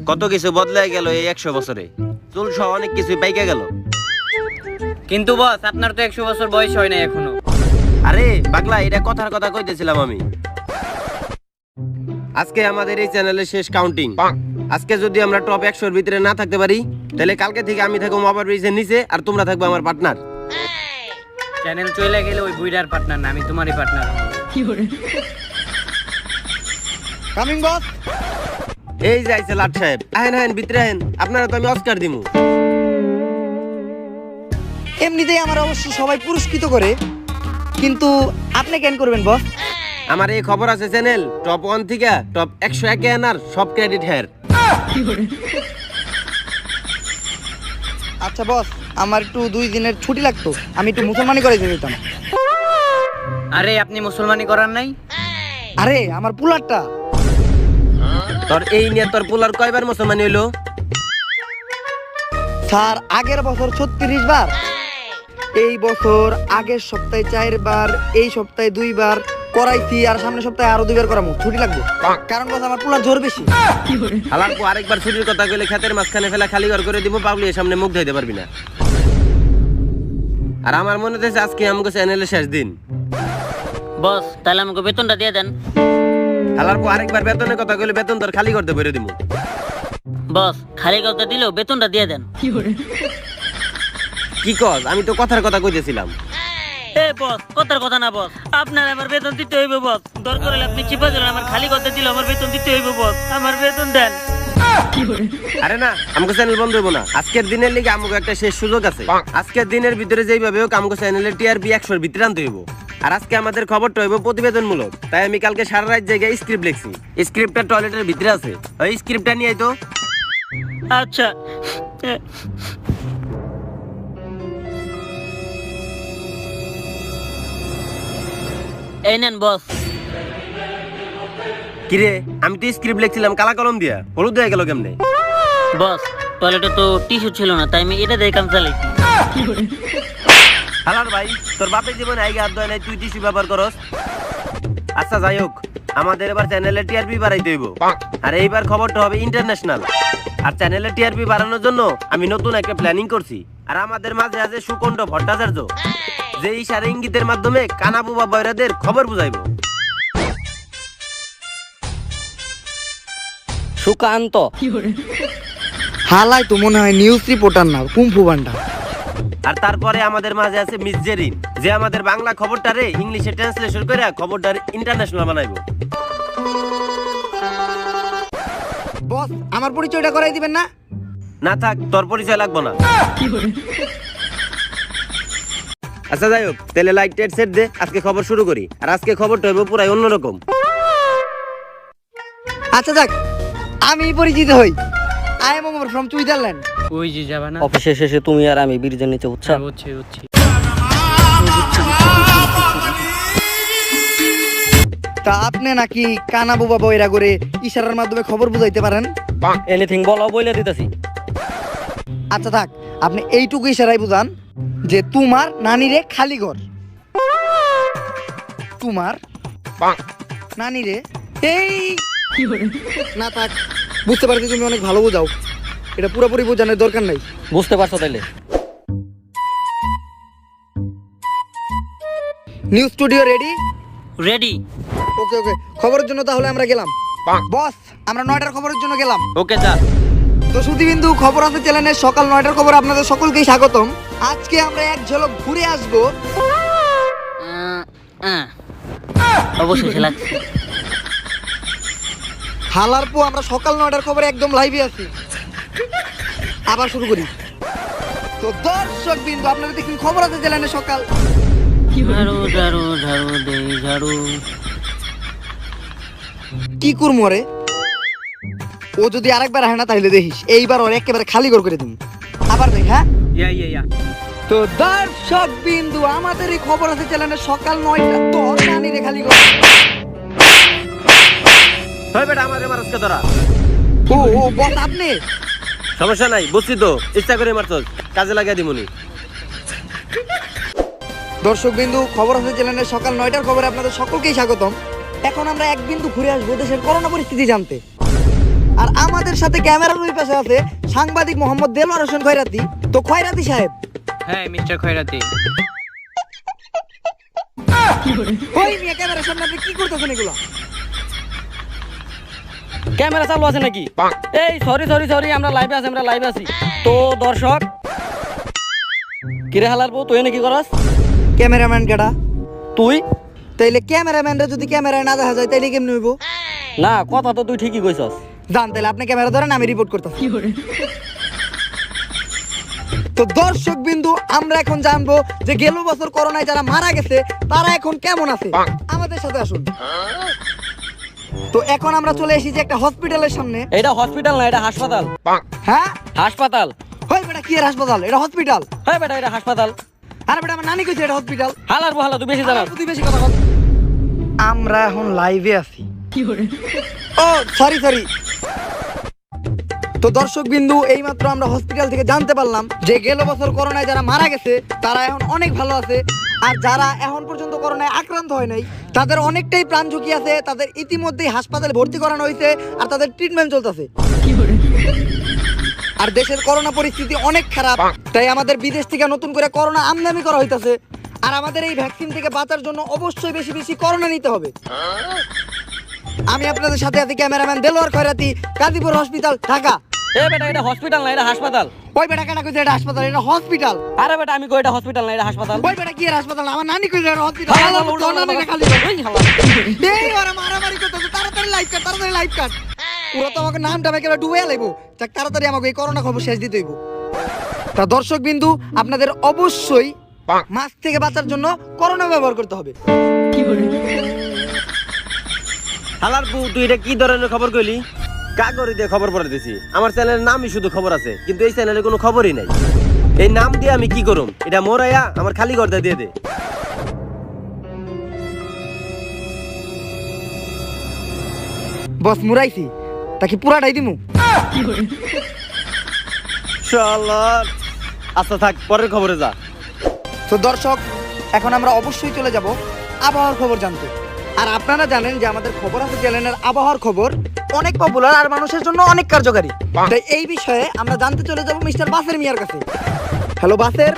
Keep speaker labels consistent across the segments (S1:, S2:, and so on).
S1: কত কিছু বদলায় গেল এই 100 বছরে। চুল সহ অনেক কিছু পাইকে গেল।
S2: কিন্তু বস আপনার তো 100 বছর বয়স হয় নাই এখনো।
S1: আরে পাগলা, এটা কথার কথা কইতেছিলাম আমি। আজকে আমাদের এই চ্যানেলে শেষ কাউন্টিং। আজকে যদি আমরা টপ 100 এর ভিতরে না থাকতে পারি, তাহলে কালকে থেকে আমি থাকবো ওভার ব্রিজের নিচে, আর তোমরা থাকবে আমার পার্টনার।
S2: চ্যানেল চলে গেলে ওই বুইড়ার পার্টনার না, আমি তোমারই পার্টনার।
S3: কামিং বস।
S1: এই যে আইছে লাট সাহেব, আহেন আহেন ভিতরে আহেন, আপনারা তো আমি অস্কার দিমু।
S3: এমনিতেই আমার অবশ্য সবাই পুরস্কৃত করে, কিন্তু আপনি কেন করবেন বস?
S1: আমার এই খবর আছে চ্যানেল টপ 1 থেকে টপ 101 এ আনার সব ক্রেডিট হের।
S3: আচ্ছা বস, আমার একটু 2 দিনের ছুটি লাগতো, আমি একটু মুসলমানি করে যেতাম।
S2: আরে আপনি মুসলমানি করার নাই?
S3: আরে আমার পুলারটা।
S1: তোর এই নিয়ে তোর পোলার কয়বার মুসলমান হইলো?
S3: স্যার আগের বছর 36 বার, এই বছর আগের সপ্তাহে 4 বার, এই সপ্তাহে 2 বার করাইছি, আর সামনের সপ্তাহে আরো 2 বার করামু। ছুটি লাগবে কারণ বস আমার পুলার জোর বেশি।
S1: হালার পর আরেকবার ছুটির কথা কইলে ক্ষেতের মাঝখানে ফেলা খালি ঘর করে দিব, পাগলির সামনে মুখ ধুইতে পারবি না। আর আমার মনে হচ্ছে আজকে আমাকে চ্যানেলের শেষ দিন।
S4: বস তাহলে আমাকে বেতনটা দিয়ে দেন।
S1: হালার পর আরেকবার বেতনের কথা কইলে বেতন তোর খালি করতে বেরে দিব।
S4: বস খালি কথা দিলেও বেতনটা দিয়ে দেন।
S1: কি কস? আমি তো কথার কথা কইতেছিলাম।
S4: এ বস কথার কথা না বস, আপনার আমার বেতন দিতে হইবে বস। দরকার হলে আপনি চিপা দিলেন, আমার খালি কথা দিলে আমার বেতন দিতে হইবে বস। আমার বেতন দেন।
S1: আরে না, আমাকে চ্যানেল বন্ধ হইব না। আজকের দিনের লিগে আমাকে একটা শেষ সুযোগ আছে। আজকের দিনের ভিতরে যেইভাবে হোক আমাকে চ্যানেলের টিআরপি 100 এর ভিতরে আনতে হইব। আর আজকে আমাদের খবরটা হইব প্রতিবেদনমূলক, তাই আমি কালকে সারা রাত জায়গায় স্ক্রিপ্ট লিখছি। স্ক্রিপ্টটা টয়লেটের ভিতরে আছে, ওই স্ক্রিপ্টটা নিয়ে আই তো।
S4: আচ্ছা এই নেন বস।
S1: কিরে, আমি তো স্ক্রিপ্ট লিখছিলাম কালা কলম দিয়া, হলুদ হয়ে গেল কেমনে?
S4: বস টয়লেটে তো টিস্যু ছিল না, তাই আমি এটা দিয়ে কাম চালাইছি।
S1: হালার ভাই, তোর বাপের জীবনে আগে হাত ধোয় নাই, তুই টিস্যু ব্যবহার করস? আচ্ছা যাই হোক, আমাদের এবার চ্যানেলের টিআরপি বাড়াইতে হইব। আর এইবার খবরটা হবে ইন্টারন্যাশনাল। আর চ্যানেলের টিআরপি বাড়ানোর জন্য আমি নতুন একটা প্ল্যানিং করছি। আর আমাদের মাঝে আছে সুকণ্ঠ ভট্টাচার্য, যে ইশারা ইঙ্গিতের মাধ্যমে কানাবুবা বয়রাদের খবর বুঝাইবো।
S4: সুকান্ত
S3: হালাই তো মনে হয় নিউজ রিপোর্টার না, কুম্ফু বান্ডা।
S1: আর তারপরে আমাদের মাঝে আছে মিস জেরিন, যে আমাদের বাংলা খবরটারে ইংলিশে ট্রান্সলেশন করে খবরটার ইন্টারন্যাশনাল বানাইবো।
S3: বস আমার পরিচয়টা করাই দিবেন না?
S1: না থাক, তোর পরিচয় লাগবো না। আচ্ছা যাই হোক, তাহলে লাইট টেট সেট দে, আজকে খবর শুরু করি। আর আজকে খবরটা হইব পুরাই অন্যরকম।
S3: আচ্ছা যাক, আমি পরিচিত হই। I am Omar from Switzerland.
S2: ওই যে যাবা না?
S4: অফিসে শেষে তুমি আর আমি ব্রিজের নিচে উঠছা।
S2: বুঝছি।
S3: তা আপনি নাকি কানা বুবা বইরা করে ইশারার মাধ্যমে খবর বুঝাইতে পারেন?
S4: এনিথিং বলো বলে দিতেছি।
S3: আচ্ছা থাক, আপনি এইটুকু ইশারাই বুঝান যে তোমার নানিরে খালি ঘর। তোমার নানিরে এই না থাক, বুঝতে পারছি তুমি অনেক ভালো বোঝাও, এটা পুরোপুরি বোঝানোর দরকার নাই।
S4: বুঝতে পারছো তাইলে?
S3: News studio ready?
S4: রেডি।
S3: ওকে ওকে, খবরের জন্য তাহলে আমরা গেলাম। বস আমরা 9টার খবরের জন্য গেলাম।
S1: ওকে যা।
S3: তো সুধীবিন্দু খবর আছে চ্যানেলের সকাল 9টার খবর আপনাদের সকলকেই স্বাগতম। আজকে আমরা এক ঝলক ঘুরে আসবো।
S4: অবশ্যই লাগছে।
S3: হালার পো আমরা সকাল 9টার খবরে একদম লাইভে আছি। আবার শুরু করি। তো দর্শক বিন্দু আপনারা দেখুন খবর আছে চ্যানেলের সকাল।
S4: ঝাড়ু ঝাড়ু ঝাড়ু দেই ঝাড়ু।
S3: কি করবো রে, ও যদি আরেকবার হয় না তাহলে দেখিস এইবার ওর একেবারে খালি করে দিন। আবার দেখ। হ্যাঁ
S2: ইয়া
S3: তো দর্শক বিন্দু আমাদের এই খবর আছে চ্যানেলের সকাল 9টা। তোর নানি রে খালি করে।
S1: হয় বেটা, আমাদের মারসকে ধরা।
S3: ও বস আপনি?
S1: সমস্যা নাই, বুঝছি তো, ইচ্ছা করে মারছস, কাজে লাগিয়ে দিমুনি।
S3: দর্শক বিন্দু খবর আছে চ্যানেলের সকাল 9টার খবরে আপনাদের সকলকেই স্বাগতম। এখন আমরা এক বিন্দু ঘুরে আসবো দেশের করোনা পরিস্থিতি জানতে। আর আমাদের সাথে ক্যামেরার ওই পাশে আছে সাংবাদিক মোহাম্মদ দেলোয়ার হোসেন খয়রাতি। তো খয়রাতি সাহেব,
S2: হ্যাঁ মিস্টার খয়রাতি।
S3: ওই মিয়া ক্যামেরার সামনে আপনি কি করতেছেন এগুলো?
S5: ক্যামেরা চালু আছে নাকি? এই সরি সরি সরি, আমরা লাইভে আছি। তো দর্শক, কিরে হালার বউ, তুই এনে কি করস?
S3: ক্যামেরাম্যান কেডা?
S5: তুই
S3: তাইলে ক্যামেরাম্যানরা যদি ক্যামেরায় না দেখা যায় তাইলে কেমনে হইব?
S5: না, কথা তো তুই ঠিকই কইছস।
S3: জান, তাইলে আপনি ক্যামেরা ধরেন, আমি রিপোর্ট করতেছি। তো দর্শক বিন্দু, আমরা এখন জানবো যে গেল বছর করোনায় যারা মারা গেছে তারা এখন কেমন আছে। আমাদের সাথে আসুন। তো এখন আমরা চলে এসেছি একটা হসপিটালের সামনে।
S5: এটা হসপিটাল না, এটা হাসপাতাল।
S3: হ্যাঁ,
S5: হাসপাতাল।
S3: হই বেটা, কি এর হাসপাতাল? এটা হসপিটাল।
S5: হ্যাঁ বেটা, এটা হাসপাতাল।
S3: আরে বেটা, আমার নানি কইছে এটা হসপিটাল।
S5: হালার বউ হালা, তুই বেশি জানাস।
S3: তুই বেশি কথা বল। আমরা এখন লাইভে আছি। ও সরি। তো দর্শক বিন্দু, এইমাত্র আমরা হসপিটাল থেকে জানতে পারলাম যে গেল বছর করোনায় যারা মারা গেছে তারা এখন অনেক ভালো আছে, আর যারা এখন পর্যন্ত করোনায় আক্রান্ত হয় নাই তাদের অনেকটাই প্রাণ ঝুঁকি আছে। তাদের ইতিমধ্যেই হাসপাতালে ভর্তি করানো হয়েছে আর তাদের ট্রিটমেন্ট চলতেছে। আর দেশের করোনা পরিস্থিতি অনেক খারাপ, তাই আমাদের বিদেশ থেকে নতুন করে করোনা আমদানি করা হইতাছে। আর আমাদের এই ভ্যাকসিন থেকে বাঁচার জন্য অবশ্যই বেশি বেশি করোনা নিতে হবে। আমি আপনাদের সাথে আছি ক্যামেরাম্যান দেলোয়ার খয়রাতি, গাজীপুর হসপিটাল, ঢাকা।
S5: এ বেটা, এটা হসপিটাল না, এটা হাসপাতাল।
S3: ওই বেটা কেটা কইছে এটা হাসপাতাল? এটা হসপিটাল।
S5: আরে বেটা, আমি কই এটা হসপিটাল না, এটা হাসপাতাল।
S3: ওই বেটা কি এর হাসপাতাল? আমার নানি কইছে এটা হসপিটাল।
S5: হালা, উল্টো,
S3: তোর নানিটা খালি
S5: এই হালা।
S3: এই ওরা মারামারি করতেছে। তাড়াতাড়ি লাইভ কাট। পুরো তো আমাকে নামটা বেকে ডুবে লাইবো। যাক, তাড়াতাড়ি আমাকে এই করোনা খবর শেষ দিতে হইব। তা দর্শক বিন্দু, আপনাদের অবশ্যই মাস্ক থেকে বাঁচার জন্য করোনা ব্যবহার করতে হবে।
S1: হালার পু, তুই এটা কি ধরনের খবর কইলি? কাগরি দিয়ে খবর পড়ে দিছি। আমার চ্যানেলের নামই শুধু খবর আছে, কিন্তু এই চ্যানেলে কোনো খবরই নাই। এই নাম দিয়ে আমি কি করুম? এটা মোরাইয়া আমার খালি গর্দা দিয়ে দে।
S3: বস মুরাইছি, তাকে পুরাটাই দিমু।
S1: শালা, আচ্ছা থাক, পরের খবরে যা।
S3: তো দর্শক, এখন আমরা অবশ্যই চলে যাব আবহাওয়ার খবর জানতে। আর আপনারা জানেন যে আমাদের খবর আছে চ্যানেলের আবহাওয়ার খবর অনেক পপুলার আর মানুষের জন্য অনেক কার্যকারী। তাই এই বিষয়ে আমরা জানতে চলে যাব মিস্টার বাসের মিয়ার কাছে। হ্যালো বাসের।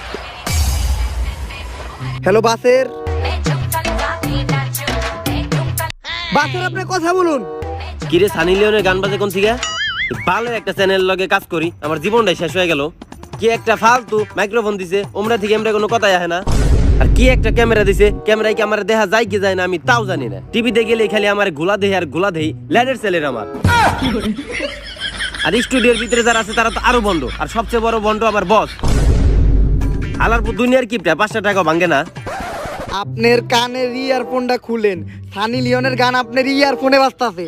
S3: বাসের, আপনি কথা বলুন।
S1: কিরে, সানি লিওনের গান বাজে কোন থেকে? ভালো একটা চ্যানেল লগে কাজ করি, আমার জীবনটাই শেষ হয়ে গেল। কি একটা ফালতু মাইক্রোফোন দিছে, ওমরা থেকে আমরা কোনো কথাই আসে না। আর কি একটা ক্যামেরা দিছে, ক্যামেরায় কি আমার দেখা যায় কি যায় না আমি তাও জানি না। টিভিতে গেলে খালি আমার গোলা দেই আর গোলা দেই, ল্যাডের ছেলের আমার। আর স্টুডিওর ভিতরে যারা আছে তারা তো আরো বন্ধ, আর সবচেয়ে বড় বন্ধ আমার বস। আলারপুর দুনিয়ার কিপটা 5টা টাকা ভাঙে না।
S3: আপনার কানের ইয়ারফোনটা খুলেন, সানি লিওনের গান আপনার ইয়ারফোনে বাজতাছে।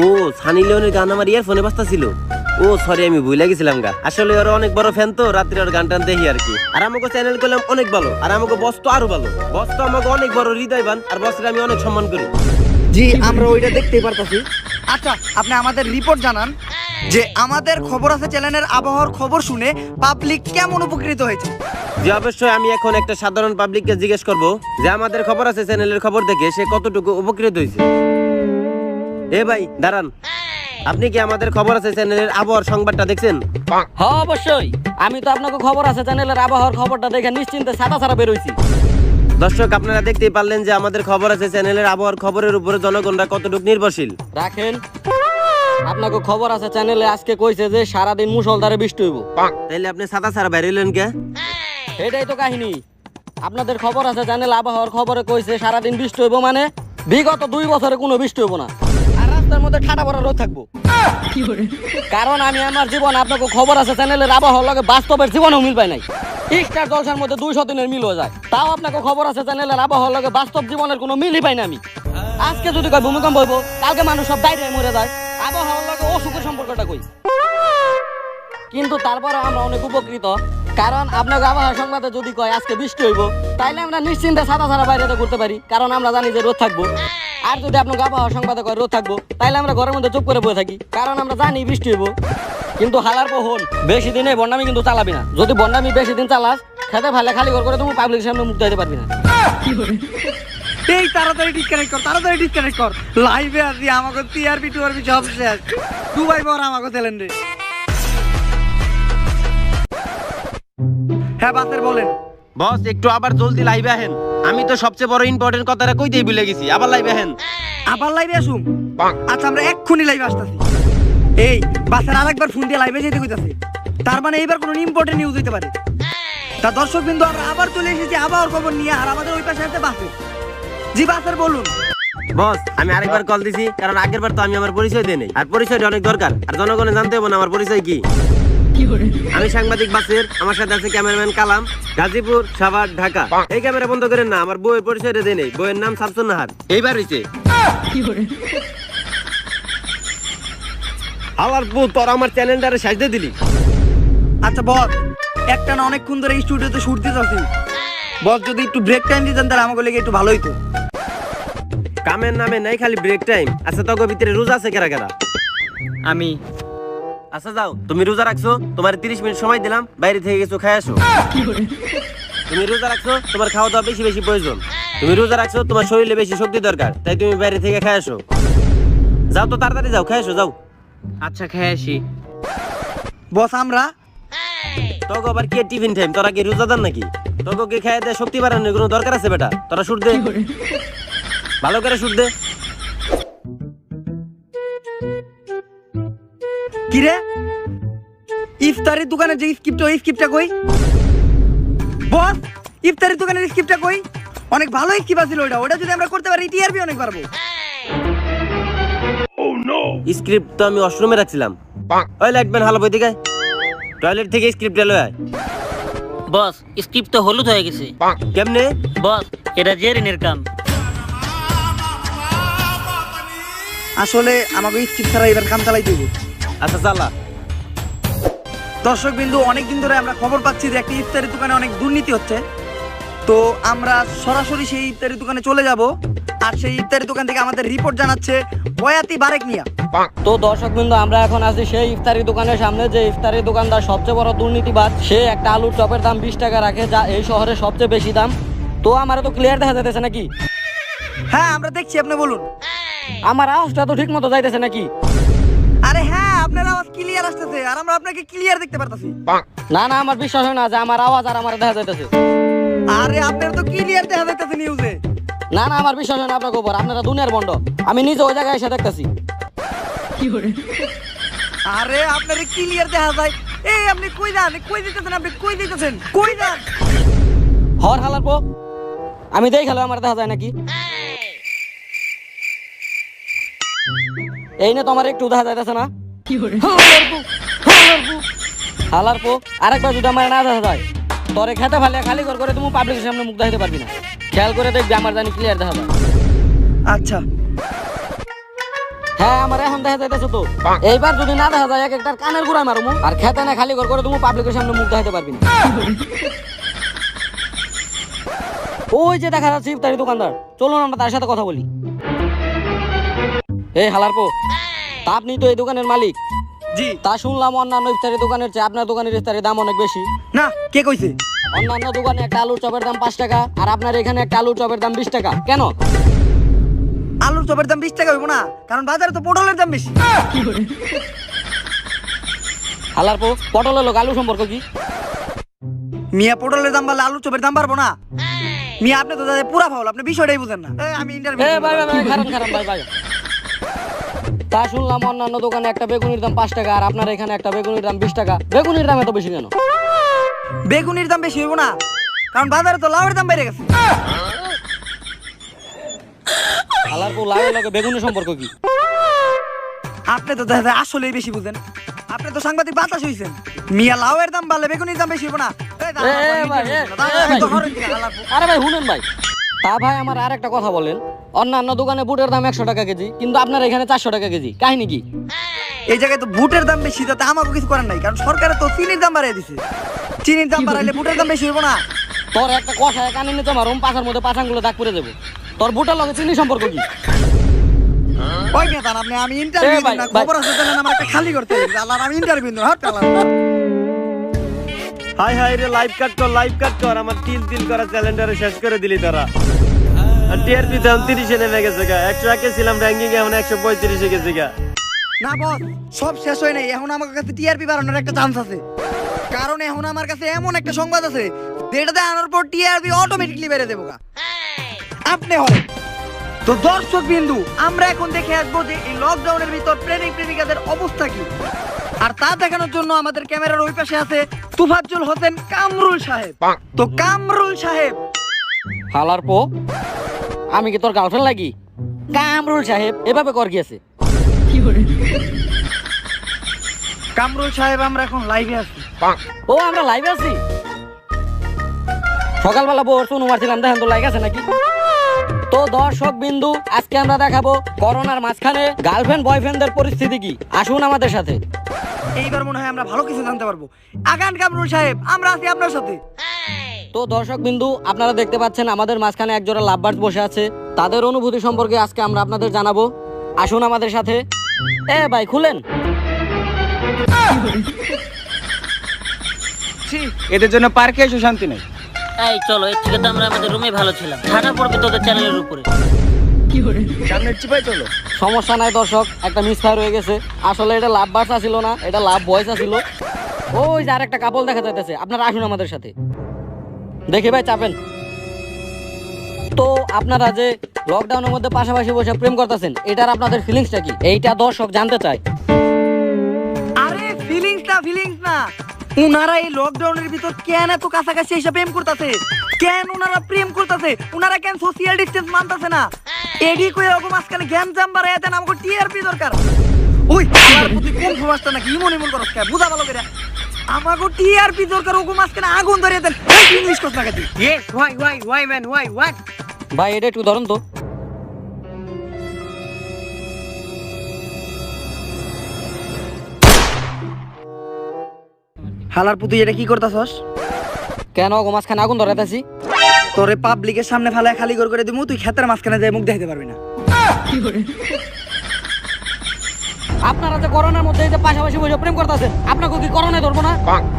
S1: ও, সানি লিওনের গান আমার ইয়ারফোনে বাজতাছিল। ও সরি, আমি ভুলে গেছিলাম গা। আসলে ওরা অনেক বড় ফ্যান, তো রাত্রে ওর গান টান দেখি আর কি। আর আমাকে চ্যানেল করলাম অনেক ভালো, আর আমাকে বস তো আরো ভালো। বস তো আমাকে অনেক বড় হৃদয়বান, আর বসের আমি অনেক সম্মান করি।
S3: জি, আমরা ওইটা দেখতেই পারতাছি। আচ্ছা, আপনি আমাদের রিপোর্ট জানান যে আমাদের খবর আছে চ্যানেলের আবহাওয়ার খবর শুনে পাবলিক কেমন উপকৃত হয়েছে।
S1: যে অবশ্যই আমি এখন একটা সাধারণ পাবলিককে জিজ্ঞেস করব যে আমাদের খবর আছে চ্যানেলের খবর দেখে সে কতটুকু উপকৃত হয়েছে। এ ভাই দাঁড়ান, আপনি কি আমাদের খবর আছে চ্যানেলের আবহাওয়ার সংবাদটা দেখছেন?
S5: হ্যাঁ অবশ্যই, আমি তো আপনাকে খবর আছে চ্যানেলের আবহাওয়ার খবরটা দেখে নিশ্চিন্তে ছাড়া বেরোইছি।
S1: দর্শক, আপনারা দেখতেই পারলেন যে আমাদের খবর আছে চ্যানেলের আবহাওয়ার খবরের উপরে জনগণরা কতটুকু নির্ভরশীল।
S5: রাখেন, আপনাকে খবর আছে চ্যানেলে আজকে কইছে যে সারাদিন মুষলধারে বৃষ্টি হইব।
S1: তাইলে আপনি ছাতা ছাড়া বেরিলেন কে?
S5: এটাই তো কাহিনী। আপনাদের খবর আছে চ্যানেল আবহাওয়ার খবরে কইছে সারাদিন বৃষ্টি হইব, মানে বিগত 2 বছরে কোনো বৃষ্টি হইব না, আর রাস্তার মধ্যে ঠাডা পড়া রোদ থাকবো। কারণ আমি আমার জীবন আপনাকে খবর আছে চ্যানেলের আবহাওয়ার লগে বাস্তবের জীবনেও মিল পাই নাই। স্টার জলসার মধ্যে 200 দিনের মিল হয়ে যায়, তাও আপনাকে খবর আছে চ্যানেলের আবহাওয়ার লগে বাস্তব জীবনের কোনো মিলই পাই না আমি। আজকে যদি কয় ভূমিকম্প হইব, কালকে মানুষ সব বাইরে মরে যায়। আবহাওয়ার লগে অসুখের সম্পর্কটা কই। কিন্তু তারপরে আমরা অনেক উপকৃত, কারণ আপনাকে আবহাওয়া সংবাদে যদি কয় আজকে বৃষ্টি হইব, তাইলে আমরা নিশ্চিন্তে ছাতা ছাড়া বাইরে ঘুরতে পারি, কারণ আমরা জানি যে রোদ থাকবো। আর যদি আপনাকে আবহাওয়া সংবাদে কয় রোদ থাকবো, তাইলে আমরা ঘরের মধ্যে চুপ করে বসে থাকি, কারণ আমরা জানি বৃষ্টি হইব। কিন্তু হালার পহন বেশি দিনে বন্ডামি কিন্তু চালাবি না। যদি বন্ডামি বেশি দিন চালাস, খেতে ফেলে খালি ঘর করে তুমি পাবলিক সামনে মুক্ত হতে পারবি না।
S3: এই তাড়াতাড়ি ডিসকানেক্ট কর লাইভে আসি আমাকে টিআরপি টুআরপি সব শেষ দুবাই পর আমাকে চ্যালেঞ্জ রে। হ্যাঁ বাসের বলেন।
S1: বস একটু আবার জলদি লাইভে আহেন, আমি তো সবচেয়ে বড় ইম্পর্টেন্ট কথাটা কইতেই ভুলে গেছি, আবার লাইভে আহেন।
S3: আবার লাইভে আসুম? আচ্ছা আমরা এক্ষুনি লাইভে আসতেছি। এই বাসের আরেকবার ফোন দিয়ে লাইভে যেতে কইতাছে, তার মানে এইবার কোনো ইম্পর্টেন্ট নিউজ হইতে পারে। তা দর্শক বিন্দু আমরা আবার চলে এসেছি আবার খবর নিয়ে, আর আমাদের ওই পাশে আছে বাসে। জি বাসের বলুন।
S1: বস আমি আরেকবার কল দিছি, কারণ আগের বার তো আমি আমার পরিচয় দেই নাই, আর পরিচয়টা অনেক দরকার, আর জনগণে জানতে হবে না আমার পরিচয় কি। আমি সাংবাদিক বাসের, আমার সাথে আছে ক্যামেরাম্যান কালাম, গাজীপুর, সাভার, ঢাকা। এই ক্যামেরা বন্ধ করেন না, আমার বউয়ের পরিচয়টা দেই নাই। বউয়ের নাম শামসুন নাহার, এইবার হইছে। আলার বউ তোর আমার চ্যানেলটারে সাজতে দিলি।
S3: আচ্ছা বস, একটা না অনেকক্ষণ ধরে স্টুডিওতে শুট দিতেছি, বস যদি একটু ব্রেক টাইম দিতেন তাহলে আমাকে লেগে একটু ভালো হইতো।
S1: কামের নামে নাই খালি ব্রেক টাইম। আচ্ছা তোকে ভিতরে রোজা আছে কেরা কেরা?
S2: আমি।
S1: আচ্ছা যাও, তুমি রোজা রাখছো, তোমার 30 মিনিট সময় দিলাম, বাইরে থেকে কিছু খাই আসো। তুমি রোজা রাখছো, তোমার খাওয়া দাওয়া বেশি বেশি প্রয়োজন। তুমি রোজা রাখছো, তোমার শরীরে বেশি শক্তি দরকার, তাই তুমি বাইরে থেকে খাই আসো। যাও তো তাড়াতাড়ি যাও, খাই আসো যাও।
S2: আচ্ছা খেয়ে আসি।
S3: বস আমরা
S1: তোকে আবার কি টিফিন টাইম? তোরা কি রোজাদার নাকি? তোকে কি খাই দেয় শক্তি বাড়ানোর কোনো দরকার আছে বেটা? তোরা শুট দে, ভালো করে শুট দে।
S3: কিরে ইফতারির দোকানে যে স্ক্রিপ্ট, ওই স্ক্রিপ্টটা কই? বস ইফতারির দোকানের স্ক্রিপ্টটা কই? অনেক ভালো স্ক্রিপ্ট আছিল ওটা, ওটা যদি আমরা করতে পারি টিআরপি অনেক পারবো।
S1: স্ক্রিপ্ট তো আমি ওয়াশরুমে রাখছিলাম। ওই লাইটম্যান হালো বই দিকে, টয়লেট থেকে স্ক্রিপ্ট এলো।
S4: বস স্ক্রিপ্ট তো হলুদ হয়ে গেছে।
S1: কেমনে?
S4: বস এটা জেরিনের কাম।
S3: আসলে আমাকে স্ক্রিপ্ট ছাড়া এবার কাম চালাইতে হবে।
S1: আচ্ছা চালা।
S3: দর্শক বিন্দু অনেকদিন ধরে আমরা খবর পাচ্ছি যে একটা ইফতারির দোকানে অনেক দুর্নীতি হচ্ছে, তো আমরা সরাসরি সেই ইফতারির দোকানে চলে যাব, আর সেই ইফতারির দোকান থেকে আমাদের রিপোর্ট জানাচ্ছে বয়াতি বারেক মিয়া।
S5: তো দর্শক বিন্দু আমরা এখন আছি সেই ইফতারি দোকানের সামনে, যে ইফতারি দোকানদার সবচেয়ে বড় দুর্নীতিবাদ। সে একটা আলুর চপের দাম 20 টাকা রাখে, যা এই শহরে সবচেয়ে বেশি দাম। তো আমার তো ক্লিয়ার দেখা যাইতেছে নাকি?
S3: হ্যাঁ আমরা দেখছি, আপনি বলুন।
S5: আমার আওয়াজটা তো ঠিক মতো যাইতেছে নাকি?
S3: আরে হ্যাঁ আপনার আওয়াজ ক্লিয়ার আসতেছে, আর আমরা আপনাকে ক্লিয়ার দেখতে পারতাছি।
S5: না না, আমার বিশ্বাস হয় না যে আমার আওয়াজ আর আমার দেখা যাইতেছে।
S3: আরে আপনার তো ক্লিয়ার দেখা যাইতেছে নিউজে।
S5: না না, আমার বিশ্বাস হয় না আপনার খবর, আপনারা দুনিয়ার বন্ড। আমি নিজে ওই জায়গায় এসে দেখতেছি।
S3: আরে আপনার ক্লিয়ার দেখা যায়। এই আপনি কই যান? কই দিতেছেন? আপনি কই দিতেছেন? কই যান?
S5: হর হালার পো, আমি দেখ খেলো আমার দেখা যায় নাকি? এই না তোমার একটু দেখা যাইতেছে না? হালার পো, আরেকবার যদি আমার না দেখা যায়, তোরে খেতে ফেলে খালি করে তুমি পাবলিকের সামনে মুখ দেখাতে পারবি না। খেয়াল করে দেখবি আমার জানি ক্লিয়ার দেখা যায়।
S3: আচ্ছা
S5: হ্যাঁ আমার এখন দেখা যাইতেছে। তো এইবার যদি না দেখা যায়, এক একটার কানের গুড়া মারমু, আর খেতে না খালি করে তুমি পাবলিকের সামনে মুখ দেখাতে পারবি না। ওই যে দেখা যাচ্ছে ইফতারি দোকানদার, চলুন আমরা তার সাথে কথা বলি। এই হালার পো, তা আপনি তো এই দোকানের মালিক।
S3: জি।
S5: তা শুনলাম অন্যান্য ইফতারি দোকানের চেয়ে আপনার দোকানের ইফতারির দাম অনেক বেশি।
S3: না, কে কইছে?
S5: অন্যান্য দোকানে একটা আলুর চপের দাম 5 টাকা, আর আপনার এখানে একটা আলুর চপের দাম 20 টাকা। কেন?
S3: আলুর চপের দাম 20 টাকা হইব না, কারণ বাজারে তো পটলের দাম বেশি।
S5: হালার পো, পটলের লোক আলু সম্পর্ক কি?
S3: মিয়া পটলের দাম বাড়লে আলুর চপের দাম বাড়বো না? মিয়া আপনি তো দাদা পুরা ফাউল, আপনি বিষয়টাই বুঝেন না। আমি ইন্টারভিউ।
S5: খারাপ ভাই। তা শুনলাম অন্যান্য দোকানে একটা বেগুনির দাম 5 টাকা, আর আপনার এখানে একটা বেগুনির দাম 20 টাকা। বেগুনির দাম এত বেশি কেন?
S3: বেগুনির দাম বেশি হইব না, কারণ বাজারে তো লাউয়ের দাম বেড়ে গেছে।
S5: হালার পো, লাউয়ের লগে বেগুনের সম্পর্ক কি?
S3: আপনি তো দাদা আসলেই বেশি বুঝেন, আপনি তো সাংবাদিক বাতাস হইছেন। মিয়া লাউয়ের দাম বাড়লে বেগুনির দাম বেশি হইব না?
S5: আরে ভাই শুনেন ভাই, তা ভাই আমার আর একটা কথা বলেন। অন্যান্য দোকানে বুটের দাম 100 টাকা কেজি, কিন্তু আপনার এখানে 400 টাকা কেজি, কাহিনী কি?
S3: এই জায়গায় তো বুটের দাম বেশি, তাতে আমাকে কিছু করার নাই, কারণ সরকারে তো চিনির দাম বাড়িয়ে দিছে। চিনির দাম বাড়াইলে বুটের দাম বেশি হইব না?
S5: তোর একটা কথায় কানে নিতে মারুম, পাছার মধ্যে পাছাঙ্গুলো দাগ পড়ে দেবো। তোর বুটের লগে চিনি সম্পর্ক কি?
S3: ওই নেতা আপনি, আমি ইন্টারভিউ না, খবর আছে জানেন আমার একটা খালি করতে হবে। আল্লাহ আমি ইন্টারভিউ না, হাট আল্লাহ।
S1: হাই হাই রে, লাইভ কাট কর, আমার তিল তিল করা ক্যালেন্ডারে শেষ করে দিলি তোরা। আর টিআরপি তো 30-এ নেমে গেছে গা। 100 ছিলাম র্যাঙ্কিং, এখন 135-এ গেছে গা।
S3: না বস, সব শেষ হয় নাই। এখন আমার কাছে টিআরপি বাড়ানোর একটা চান্স আছে। কারণ এখন আমার কাছে এমন একটা সংবাদ আছে যেটাতে আনার পর টিআরপি অটোমেটিকলি বেড়ে দেবো গা। আপনি হলেন তো দর্শক বিন্দু, আমরা এখন দেখে আসবো যে এই লকডাউনের ভিতর প্রেমিক প্রেমিকাদের অবস্থা কি। আর তা দেখানোর জন্য আমাদের ক্যামেরার ওই পাশে আছে তুফাজ্জল হোসেন কামরুল সাহেব। তো কামরুল সাহেব,
S5: হালার পো, আমি কি তোর গার্লফ্রেন্ড লাগি? কামরুল সাহেব এভাবে কর গিয়েছে।
S3: কামরুল সাহেব আমরা এখন লাইভে আছি।
S5: ও আমরা লাইভে আছি। সকালবেলা বোর শুনু মারছিলাম, দেখেন তো লাইক আছে নাকি? তো দর্শক বিন্দু, আজকে আমরা দেখাবো করোনার মাঝখানে গার্লফ্রেন্ড বয়ফ্রেন্ডদের পরিস্থিতি কি। আসুন আমাদের সাথে।
S3: এইবার মনে হয় আমরা ভালো কিছু জানতে পারবো। আগান কামরুল সাহেব, আমরা আছি আপনার সাথে।
S5: তো দর্শক বিন্দু, আপনারা দেখতে পাচ্ছেন আমাদের মাঝখানে একজোড়া লাভবার্ড বসে আছে। তাদের অনুভূতি সম্পর্কে আজকে আমরা আপনাদের জানাবো। আসুন আমাদের সাথে। এ ভাই খুলেন।
S2: এদের জন্য পার্কে এসে শান্তি নেই।
S4: এই চলো, এর থেকে তো আমরা আমাদের রুমে ভালো ছিলাম। ঠান্ডা পড়বে তোদের চ্যানেলের উপরে।
S2: সামনের চিপাই চলো।
S5: সমস্যা নাই দর্শক, একটা মিসফায়ার হয়ে গেছে। আসলে এটা লাভ বার্ডস ছিল না, এটা লাভ বয়স ছিল। ওই যে আরেকটা কাপল দেখা যাইতেছে। আপনারা আসুন আমাদের সাথে। দেখি ভাই, চাপেন। তো আপনারা যে লকডাউনের মধ্যে পাশাপাশি বসে প্রেম করতেছেন, এটার আপনাদের ফিলিংসটা কি? এইটা দর্শক জানতে চায়।
S3: আরে ফিলিংস না, উনারা এই লকডাউনের ভিতর কেন এত কাছাকাছি এসে প্রেম করতেছে? কেন উনারা প্রেম করতেছে? উনারা কেন সোশিয়াল ডিসটেন্স মানতেছে না? এডি কই ওগো মাঝখানে জ্ঞান জাম বাড়ায় দেন, আমাকে টিআরপি দরকার। ওই আমার প্রতি কোন সমস্যা নাকি ইমন করছ কে? বুঝা ভালো করে। আমাকে টিআরপি দরকার, ওগো মাঝখানে আগুন ধরিয়ে দেন। এই ইংলিশ কথা লাগাতি।
S2: Yes, why man, what?
S5: ভাই এটা একটু ধরুন তো।
S3: হালার পুতুই এটা কি করতাছস?
S5: কেন গো মাঝখানে আগুন ধরাইতেছি?
S3: তোরে পাবলিকের সামনে ফালায় খালি করে দিমু, তুই ক্ষেতের মাঝখানে যাই মুখ দেখাতে পারবি না।
S5: আপনারা যে করোনার মধ্যে এই যে পাশাপাশি বসে প্রেম করতেছেন, আপনাকে কি করোনায় ধরবো না?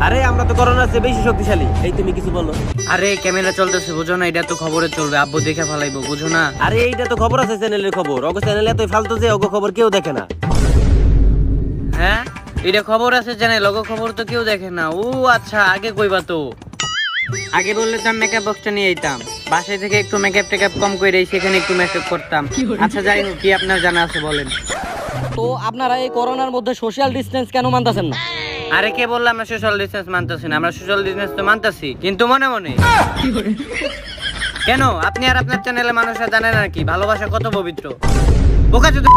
S1: আরে আমরা তো করোনার চেয়ে বেশি শক্তিশালী। এই তুমি কিছু বলো।
S2: আরে ক্যামেরা চলতেছে, বুঝো না? এটা তো খবরে চলবে, আব্বু দেখে ফেলাইবো, বুঝো না?
S1: আরে এইটা তো খবর আছে, চ্যানেলের খবর। অগো চ্যানেলে এতই ফালতু যে অগো খবর কেউ দেখে না।
S2: হ্যাঁ, এটা খবর আছে চ্যানেল, লগো খবর তো কেউ দেখে না। ও আচ্ছা, আগে কইবা তো। আগে বললে তো আমি মেকআপ বক্সটা নিয়ে যেতাম। বাসায় থেকে একটু মেকআপ টেকআপ কম করে সেখানে একটু মেকআপ করতাম। আচ্ছা যাই হোক, কি আপনার জানা আছে বলেন।
S5: তো আপনারা এই করোনার মধ্যে সোশ্যাল ডিসটেন্স কেন মানতেছেন না?
S2: আরে কে বললাম আমরা সোশ্যাল ডিসটেন্স মানতেছি না? আমরা সোশ্যাল ডিসটেন্স তো মানতেছি, কিন্তু মনে মনে। কেন আপনি আর আপনার চ্যানেলে মানুষরা জানে না কি ভালোবাসা কত পবিত্র? বোকা চোদা।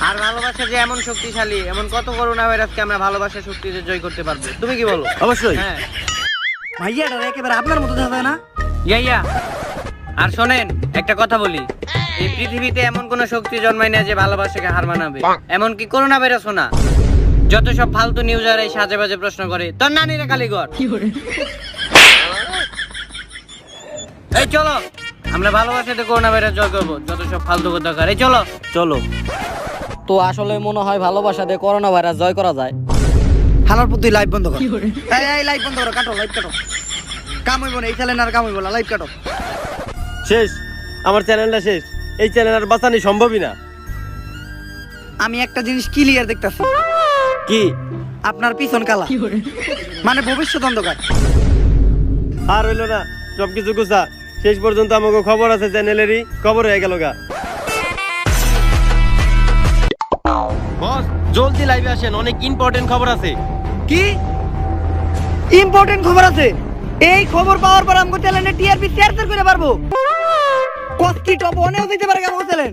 S2: আর ভালোবাসা যে এমন শক্তিশালী, এমন কত করোনা ভাইরাসকে আমরা ভালোবাসার শক্তিতে জয় করতে পারবো। তুমি কি বলো?
S1: অবশ্যই।
S2: হ্যাঁ
S3: ভাইয়াটা একেবারে আপনার মতো দেখা যায় না।
S2: ইয়া। আর শোনেন, একটা কথা বলি, এই পৃথিবীতে এমন কোন শক্তি জন্মায় না যে ভালোবাসাকে হার মানাবে। এমনকি করোনা ভাইরাসও না। যত সব ফালতু নিউজ আর এই সাজে বাজে প্রশ্ন করে, তোর নানিরে কালীঘর। এই চলো, আমরা ভালোবাসাতে করোনা ভাইরাস জয় করবো। যত সব ফালতু কথা করে, এই চলো
S1: চলো।
S5: তো আসলে মনে হয় ভালোবাসা দিয়ে করোনা ভাইরাস জয় করা যায়।
S3: হালার পুতুই লাইভ বন্ধ কর। এই লাইভ বন্ধ করো, কাটো, লাইভ কাটো। কাম হইব না, এই চ্যানেল আর কাম হইব না, লাইভ কাটো।
S1: শেষ, আমার চ্যানেলটা শেষ। এই চ্যানেল আর বাঁচানো সম্ভবই না।
S3: আমি একটা জিনিস ক্লিয়ার দেখতাছি।
S1: কি?
S3: আপনার পিছন কালা, মানে ভবিষ্যৎ অন্ধকার।
S1: আর হইলো না, সবকিছু গুছা। শেষ পর্যন্ত আমাকে খবর আছে, চ্যানেলেরই খবর হয়ে গেল গা। বস জলদি লাইভে আসেন, অনেক ইম্পর্টেন্ট খবর আছে।
S3: কি ইম্পর্টেন্ট খবর আছে? এই খবর পাওয়ার পর আমাকে চ্যানেলে টিআরপি শেয়ার করে পারবো। কস্টি টপ অনেও দিতে পারে আমাকে চ্যানেল।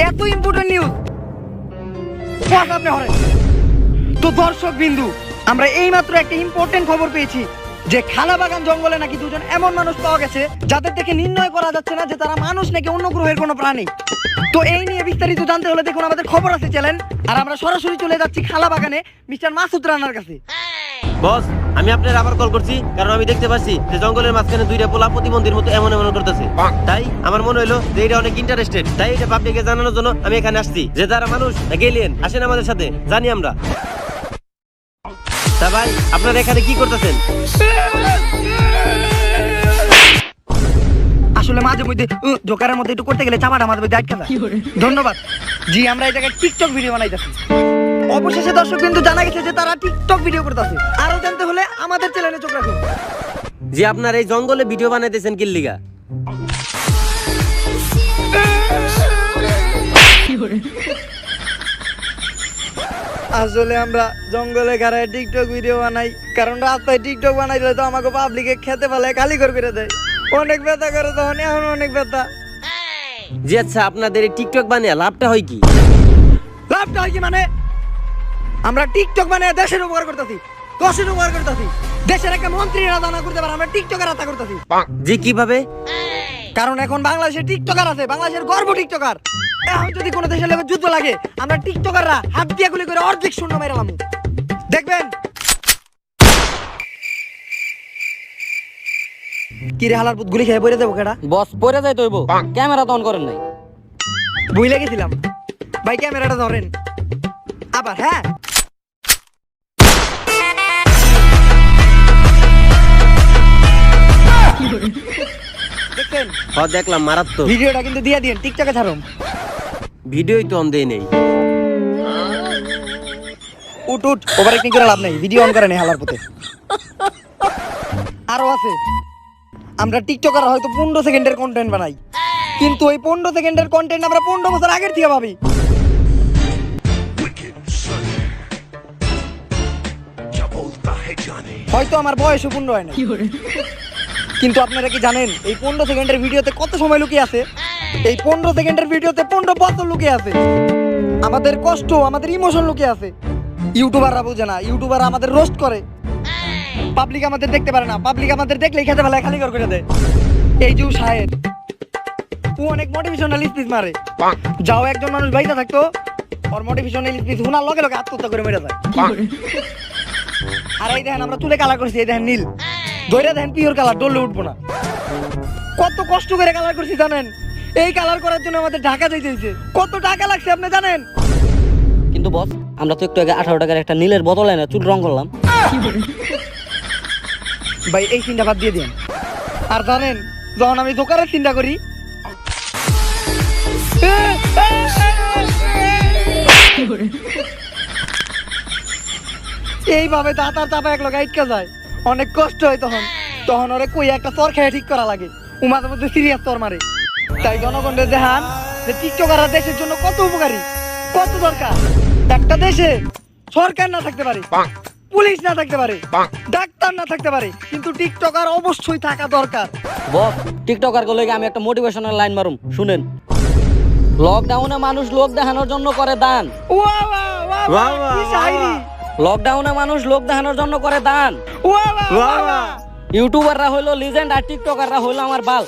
S3: এত ইম্পর্টেন্ট নিউজ বস আপনি হরেন। তো দর্শক বিন্দু, আমরা এইমাত্র একটা ইম্পর্টেন্ট খবর পেয়েছি যে খালাবাগান জঙ্গলে নাকি দুজন এমন মানুষ পাওয়া গেছে যাদের দেখে নির্ণয় করা যাচ্ছে না যে তারা মানুষ নাকি অন্য গ্রহের কোনো প্রাণী। তো এই নিয়ে বিস্তারিত জানতে হলে দেখুন আমাদের খবর আছে চ্যানেল। আর আমরা সরাসরি চলে যাচ্ছি খালাবাগানে মিস্টার মাসুদ রানার কাছে।
S1: বস আমি আপনার আবার কল করছি, কারণ আমি দেখতে পাচ্ছি যে জঙ্গলের মাঝখানে দুইটা পোলা প্রতিবন্ধীর মতো এমন এমন করতেছে। তাই আমার মনে হলো যে এটা অনেক ইন্টারেস্টেড, তাই এটা পাবলিকে জানানোর জন্য আমি এখানে আসছি যে তারা মানুষ নাকি এলিয়েন। আসেন আমাদের সাথে, জানি আমরা। তা ভাই আপনারা এখানে কি করতেছেন?
S3: আসলে মাঝে মধ্যে জোকারের মধ্যে একটু করতে গেলে চাপাটা মাঝে মধ্যে আটকে যায়। ধন্যবাদ। জি আমরা এই জায়গায় টিকটক ভিডিও বানাইতেছি। অবশেষে দর্শক কিন্তু জানা গেছে যে তারা টিকটক ভিডিও করতেছে। আরো জানতে হলে আমাদের চ্যানেলে চোখ রাখুন।
S1: যে আপনার এই জঙ্গলে ভিডিও বানাইতেছেন কি লিগা?
S3: আসলে আমরা জঙ্গলে ঘাড়ায় টিকটক ভিডিও বানাই, কারণ রাস্তায় টিকটক বানাইলে তো আমাকে পাবলিকে খেতে ফেলায় খালি করে দেয়। অনেক ব্যথা করে তখন, এখন অনেক ব্যথা।
S1: জি আচ্ছা, আপনাদের এই টিকটক বানিয়ে লাভটা হয় কি?
S3: লাভটা হয় কি মানে, আমরা টিকটক বানিয়ে দেশের উপকার করতেছি, দেশের উপকার করতেছি। দেশের একটা মন্ত্রীরা দানা করতে পারে, আমরা টিকটকার আতা করতেছি।
S1: জি কিভাবে?
S3: কারণ এখন বাংলাদেশে টিকটকার আছে, বাংলাদেশের গর্ব টিকটকার। এখন যদি কোনো দেশের লেগে যুদ্ধ লাগে, আমরা টিকটকাররা হাত দিয়ে গুলি করে অর্ধেক শূন্য মেরালাম। দেখবেন কি রে হালার পুত, গুলি খেয়ে পড়ে দেবো কেডা?
S5: বস পরে যাই তৈব, ক্যামেরা তো অন করেন নাই।
S3: ভুলে গেছিলাম ভাই, ক্যামেরাটা ধরেন আবার। হ্যাঁ দেখছেন,
S1: দেখলাম মারাত্মক।
S3: ভিডিওটা কিন্তু দিয়ে দিন, টিকটকে ছাড়ুন।
S1: ভিডিওই তো অন দেই নেই।
S3: উঠ উঠ, ওভার অ্যাক্টিং করে লাভ নেই, ভিডিও অন করে নেই হালার পুতে। আরো আছে, আমরা টিকটকার হয়তো 15 সেকেন্ডের কন্টেন্ট বানাই, কিন্তু ওই 15 সেকেন্ডের কন্টেন্ট আমরা 15 বছর আগের থেকে ভাবি। হয়তো আমার বয়সও 15 হয় না, কিন্তু আপনারা কি জানেন এই 15 সেকেন্ডের ভিডিওতে কত সময় লুকিয়ে আছে? এই 15 সেকেন্ডের ভিডিওতে 15 বছর লুকিয়ে আছে। আমাদের কষ্ট, আমাদের ইমোশন লুকিয়ে আছে। ইউটিউবাররা বুঝে না, ইউটিউবাররা আমাদের রোস্ট করে, পাবলিক আমাদের দেখতে পারে না, পাবলিক আমাদের দেখলেই খেতে ফেলায় খালি করে দেয়। এই যে শায়ের, ও অনেক মোটিভেশনাল স্পিচ মারে, যাও একজন মানুষ বাইরে থাকতো ওর মোটিভেশনাল স্পিচ শোনার লগে লগে আত্মহত্যা করে মেরে যায়। আর এই দেখেন আমরা চুলে কালার করছি, এই দেখেন নীল, ধরে দেখেন পিওর কালার, ডললে উঠবো না। কত কষ্ট করে কালার করছি জানেন? এই কালার করার জন্য আমাদের ঢাকা যেতে হয়েছে। কত টাকা লাগছে আপনি জানেন?
S5: কিন্তু বস আমরা তো একটু আগে 18 টাকার একটা নীলের বোতল এনে চুল রং করলাম।
S3: ভাই এই চিন্তা বাদ দিয়ে দিন। আর জানেন যখন আমি দোকানের চিন্তা করি, এইভাবে দাঁতার চাপা এক লোক আটকে যায়, অনেক কষ্ট হয়। তখন ওরে কই একটা চর খেয়ে ঠিক করা লাগে, ও মাঝে মধ্যে সিরিয়াস চর মারে। তাই জনগণের দেখান যে টিকটকাররা দেশের জন্য কত উপকারী, কত দরকার। একটা দেশে সরকার না থাকতে পারে, পুলিশ না থাকতে পারে, ডাক্তার না থাকতে পারে, কিন্তু টিকটকার অবশ্যই থাকা দরকার।
S5: বস টিকটকার গুলোকে আমি একটা মোটিভেশনাল লাইন মারুম, শুনেন। লকডাউনে মানুষ লোক দেখানোর জন্য করে দান।
S3: ওয়া ওয়া ওয়া
S1: ওয়া ওয়া
S3: কি শায়রি!
S5: লকডাউনে মানুষ লোক দেখানোর জন্য করে দান।
S3: ওয়া ওয়া ওয়া ওয়া!
S5: ইউটিউবাররা হইলো লিজেন্ড আর টিকটকাররা হইলো আমার বাল।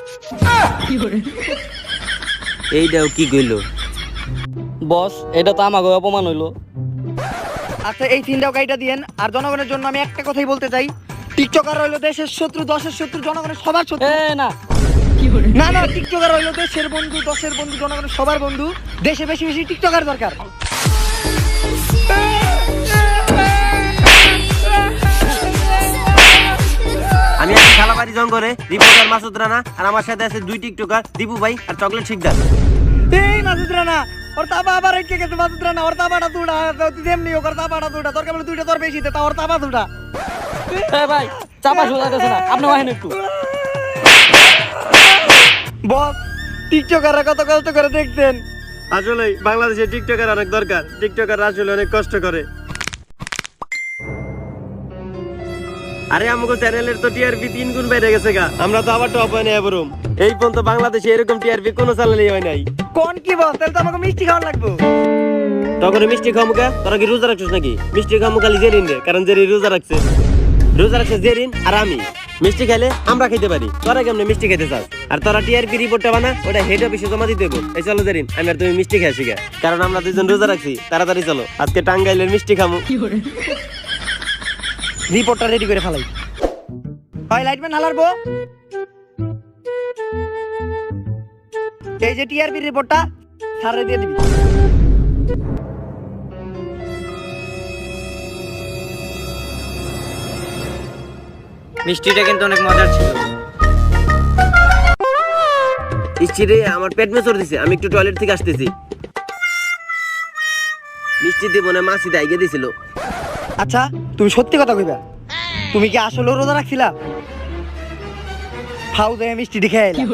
S1: এইটাও কি কইলো?
S5: বস এটা তো আমাকে অপমান হইলো।
S3: আচ্ছা এই চিন্তাও গাইটা দিয়েন। আর জনগণের জন্য আমি একটা কথাই বলতে চাই, টিকটকার হইলো দেশের শত্রু, দশের শত্রু, জনগণের সবার শত্রু।
S5: না
S3: না না, টিকটকার হইলো দেশের বন্ধু, দশের বন্ধু, জনগণের সবার বন্ধু। দেশে বেশি বেশি টিকটকার দরকার।
S1: আমি আছি শালাবাড়ি জঙ্গলে, রিপোর্টার মাসুদ রানা, আর আমার সাথে আছে 2 টিকটকার, দীপু ভাই আর চকলেট শিকদার।
S3: এই মাসুদ রানা, ওর তাবা আবার রেখে গেছে। মাসুদ রানা, ওর তাবাটা দুটা, তেমনি ওর তাবাটা দুটা, দরকার বলে দুইটা তোর বেশি, তা ওর তাবা দুটা।
S5: ভাই চাপা শোনাতেছে না, আপনি ওখানে একটু।
S3: বস টিকটকাররা কত কষ্ট করে দেখছেন।
S1: আসলে বাংলাদেশে টিকটকার অনেক দরকার, টিকটকার আসলে অনেক কষ্ট করে। আরে আমাকে চ্যানেলের তো টিআরপি 3 গুণ বেড়ে গেছে গা, আমরা তো আবার টপ হয়ে নেব। এই পর্যন্ত বাংলাদেশে এরকম টিআরপি কোনো চ্যানেলই হয় নাই।
S3: কোন কি বস, তাহলে তো আমাকে মিষ্টি খাওয়া লাগবে।
S1: তখন মিষ্টি খামুকা, তোরা কি রোজা রাখছিস নাকি? মিষ্টি খামু খালি জেরিন রে, কারণ জেরি রোজা রাখছে জেরিন আর আমি। মিষ্টি খেলে আমরা খেতে পারি, তোরা কেমনে মিষ্টি খেতে চাস? আর তোরা টিআরপি রিপোর্টটা বানা, ওটা হেড অফিসে জমা দিতে হবে। এই চলো জেরিন, আমি আর তুমি মিষ্টি খেয়ে শিখা, কারণ আমরা 2 জন রোজা রাখছি। তাড়াতাড়ি চলো, আজকে টাঙ্গাইলের মিষ্টি খামু।
S3: রিপোর্টটা রেডি করে ফেলাই। হয় লাইটম্যান হালারবো, এই যে টিআরপি রিপোর্টটা স্যারে দিয়ে দিবি।
S2: মিষ্টিটা কিন্তু অনেক মজার ছিল।
S1: মিষ্টি রে আমার পেট মেচর দিছে, আমি একটু টয়লেট থেকে আসতেছি। মিষ্টি দিব না, মাছি দাইগে দিছিল।
S3: আচ্ছা তুমি সত্যি কথা কইবা, তুমি কি আসলে রোজা রাখছিলা? ফাউ দেয় মিষ্টি খেয়ে এলা।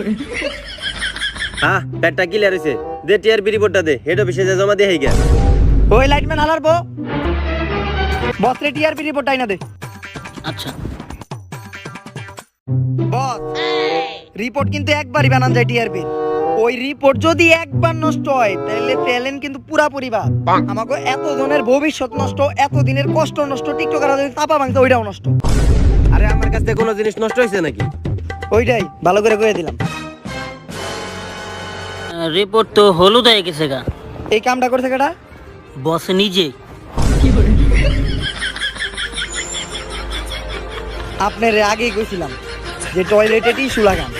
S1: হ্যাঁ পেটটা ক্লিয়ার হয়েছে, দে টিআরপি রিপোর্টটা দে, হেড অফিসে যা জমা দিয়ে হয়ে গেল।
S3: ওই লাইটম্যান হালার বো, বসরে টিআরপি রিপোর্ট আইনা দে।
S4: আচ্ছা
S3: বস, রিপোর্ট কিন্তু একবারই বানান যায় টিআরপি। ওই রিপোর্ট যদি একবার নষ্ট হয় তাহলে ট্যালেন্ট কিন্তু পুরাপুরি বাদ। আমাকে এত জনের ভবিষ্যৎ নষ্ট, এত দিনের কষ্ট নষ্ট, টিকটকাররা যদি চাপা ভাঙছে ওইটাও নষ্ট।
S1: আরে আমার কাছ থেকে কোনো জিনিস নষ্ট হয়েছে নাকি?
S3: ওইটাই ভালো করে কয়ে দিলাম।
S4: রিপোর্ট তো হলুদ হয়ে গেছে গা।
S3: এই কামটা করছে কেটা?
S4: বস নিজে।
S3: আপনার আগেই কইছিলাম যে টয়লেটে টিস্যু লাগান।